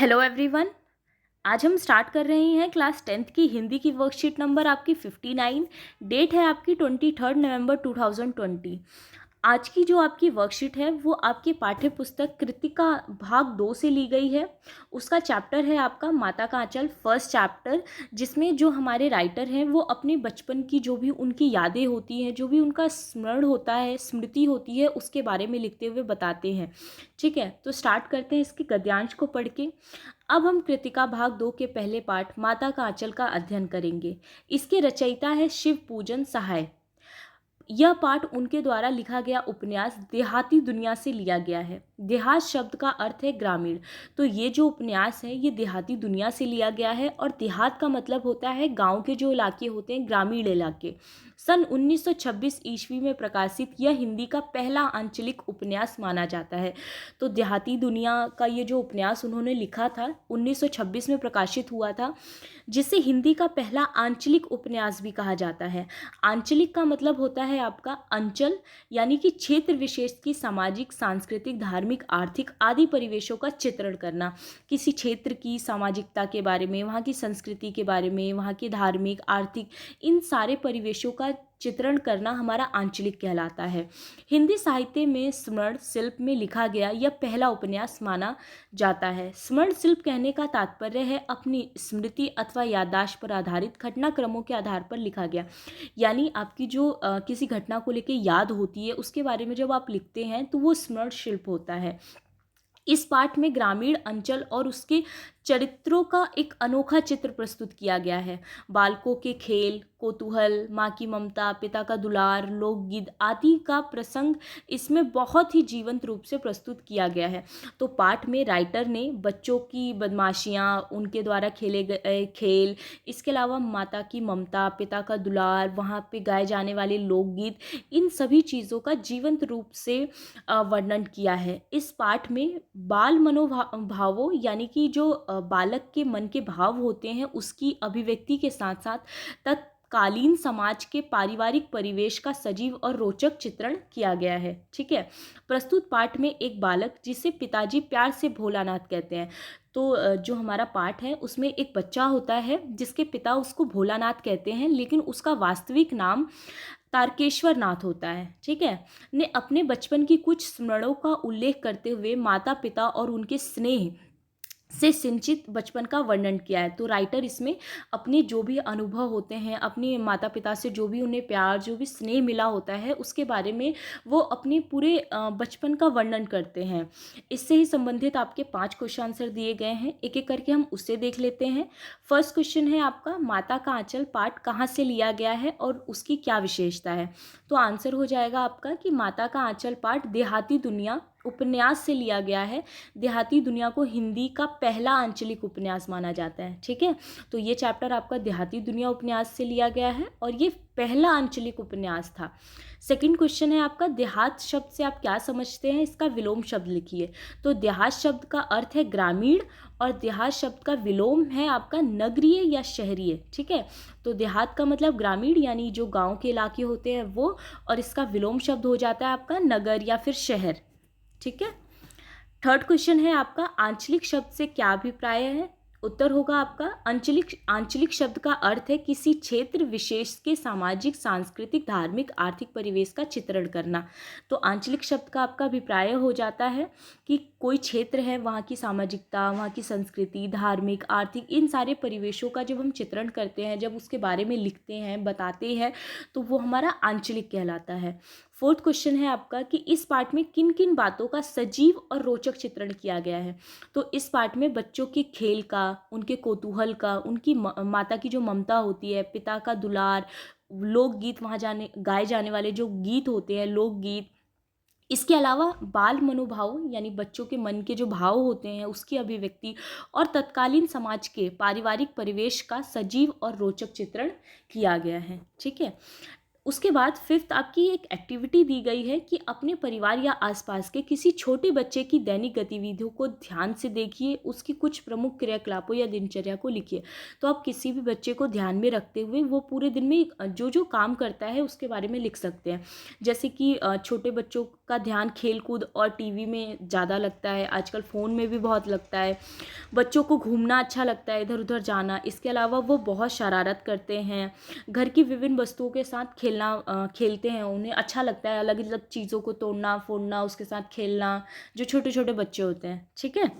Hello everyone. आज हम start कर रहे हैं क्लास 10th की हिंदी की वर्कशीट नंबर आपकी 59। डेट है आपकी 23 नवंबर 2020। आज की जो आपकी वर्कशीट है वो आपकी पाठ्य पुस्तक कृतिका भाग 2 से ली गई है। उसका चैप्टर है आपका माता का आंचल, फर्स्ट चैप्टर, जिसमें जो हमारे राइटर हैं वो अपने बचपन की जो भी उनकी यादें होती हैं, जो भी उनका स्मरण होता है, स्मृति होती है, उसके बारे में लिखते हुए बताते हैं। ठीक है, तो स्टार्ट करते हैं इसके गद्यांश को पढ़ के। अब हम कृतिका भाग 2 के पहले पाठ माता का आंचल का अध्ययन करेंगे। इसके रचयिता है शिव पूजन सहाय। यह पाठ उनके द्वारा लिखा गया उपन्यास देहाती दुनिया से लिया गया है। देहात शब्द का अर्थ है ग्रामीण, तो ये जो उपन्यास है ये देहाती दुनिया से लिया गया है। और देहात का मतलब होता है गांव के जो इलाके होते हैं, ग्रामीण इलाके। सन 1926 ईस्वी में प्रकाशित यह हिंदी का पहला आंचलिक उपन्यास माना जाता है। तो देहाती दुनिया का ये जो उपन्यास उन्होंने लिखा था 1926 में प्रकाशित हुआ था, जिसे हिंदी का पहला आंचलिक उपन्यास भी कहा जाता है। आंचलिक का मतलब होता है आपका अंचल, यानी कि क्षेत्र विशेष की सामाजिक, सांस्कृतिक, धार्मिक, आर्थिक आदि परिवेशों का चित्रण करना। किसी क्षेत्र की सामाजिकता के बारे में, वहाँ की संस्कृति के बारे में, वहाँ के धार्मिक, आर्थिक, इन सारे परिवेशों का चित्रण करना हमारा आंचलिक कहलाता है। हिंदी साहित्य में स्मरण शिल्प में लिखा गया यह पहला उपन्यास माना जाता है। स्मरण शिल्प कहने का तात्पर्य है अपनी स्मृति अथवा याददाश्त पर आधारित घटनाक्रमों के आधार पर लिखा गया। यानी आपकी जो किसी घटना को लेकर याद होती है, उसके बारे में जब आप लिखते हैं तो वो स्मरण शिल्प होता है। इस पाठ में ग्रामीण अंचल और उसके चरित्रों का एक अनोखा चित्र प्रस्तुत किया गया है। बालकों के खेल, कौतूहल, माँ की ममता, पिता का दुलार, लोकगीत आदि का प्रसंग इसमें बहुत ही जीवंत रूप से प्रस्तुत किया गया है। तो पाठ में राइटर ने बच्चों की बदमाशियाँ, उनके द्वारा खेले गए खेल, इसके अलावा माता की ममता, पिता का दुलार, वहाँ पे गाए जाने वाले लोकगीत, इन सभी चीज़ों का जीवंत रूप से वर्णन किया है। इस पाठ में बाल मनोभावों, यानी कि जो बालक के मन के भाव होते हैं, उसकी अभिव्यक्ति के साथ साथ तत्कालीन समाज के पारिवारिक परिवेश का सजीव और रोचक चित्रण किया गया है। ठीक है, प्रस्तुत पाठ में एक बालक, जिसे पिताजी प्यार से भोलानाथ कहते हैं, तो जो हमारा पाठ है उसमें एक बच्चा होता है जिसके पिता उसको भोलानाथ कहते हैं, लेकिन उसका वास्तविक नाम तारकेश्वर नाथ होता है। ठीक है, ने अपने बचपन की कुछ स्मरणों का उल्लेख करते हुए माता पिता और उनके स्नेह से सिंचित बचपन का वर्णन किया है। तो राइटर इसमें अपने जो भी अनुभव होते हैं, अपने माता पिता से जो भी उन्हें प्यार, जो भी स्नेह मिला होता है, उसके बारे में वो अपने पूरे बचपन का वर्णन करते हैं। इससे ही संबंधित आपके 5 क्वेश्चन आंसर दिए गए हैं, एक एक करके हम उससे देख लेते हैं। फर्स्ट क्वेश्चन है आपका, माता का आंचल पाठ कहाँ से लिया गया है और उसकी क्या विशेषता है। तो आंसर हो जाएगा आपका कि माता का आंचल पाठ देहाती दुनिया उपन्यास से लिया गया है। देहाती दुनिया को हिंदी का पहला आंचलिक उपन्यास माना जाता है। ठीक है, तो ये चैप्टर आपका देहाती दुनिया उपन्यास से लिया गया है और ये पहला आंचलिक उपन्यास था। सेकंड क्वेश्चन है आपका, देहात शब्द से आप क्या समझते हैं, इसका विलोम शब्द लिखिए। तो देहात शब्द का अर्थ है ग्रामीण और देहात शब्द का विलोम है आपका नगरीय या शहरीय। ठीक है, तो देहात का मतलब ग्रामीण, यानी जो गाँव के इलाके होते हैं वो, और इसका विलोम शब्द हो जाता है आपका नगर या फिर शहर। ठीक है, थर्ड क्वेश्चन है आपका, आंचलिक शब्द से क्या अभिप्राय है। उत्तर होगा आपका आंचलिक शब्द का अर्थ है किसी क्षेत्र विशेष के सामाजिक, सांस्कृतिक, धार्मिक, आर्थिक परिवेश का चित्रण करना। तो आंचलिक शब्द का आपका अभिप्राय हो जाता है कि कोई क्षेत्र है, वहाँ की सामाजिकता, वहाँ की संस्कृति, धार्मिक, आर्थिक, इन सारे परिवेशों का जब हम चित्रण करते हैं, जब उसके बारे में लिखते हैं, बताते हैं, तो वो हमारा आंचलिक कहलाता है। फोर्थ क्वेश्चन है आपका कि इस पाठ में किन किन बातों का सजीव और रोचक चित्रण किया गया है। तो इस पाठ में बच्चों के खेल का, उनके कौतूहल का, उनकी माता की जो ममता होती है, पिता का दुलार, लोकगीत, वहाँ गाए जाने वाले जो गीत होते हैं, लोकगीत, इसके अलावा बाल मनोभाव, यानी बच्चों के मन के जो भाव होते हैं उसकी अभिव्यक्ति, और तत्कालीन समाज के पारिवारिक परिवेश का सजीव और रोचक चित्रण किया गया है। ठीक है, उसके बाद फिफ्थ आपकी एक एक्टिविटी दी गई है कि अपने परिवार या आसपास के किसी छोटे बच्चे की दैनिक गतिविधियों को ध्यान से देखिए, उसकी कुछ प्रमुख क्रियाकलापों या दिनचर्या को लिखिए। तो आप किसी भी बच्चे को ध्यान में रखते हुए वो पूरे दिन में जो जो काम करता है उसके बारे में लिख सकते हैं। जैसे कि छोटे बच्चों का ध्यान खेल कूद और टीवी में ज़्यादा लगता है, आजकल फ़ोन में भी बहुत लगता है। बच्चों को घूमना अच्छा लगता है, इधर उधर जाना। इसके अलावा वो बहुत शरारत करते हैं, घर की विभिन्न वस्तुओं के साथ खेलते हैं, उन्हें अच्छा लगता है अलग अलग चीज़ों को तोड़ना फोड़ना, उसके साथ खेलना, जो छोटे छोटे बच्चे होते हैं। ठीक है।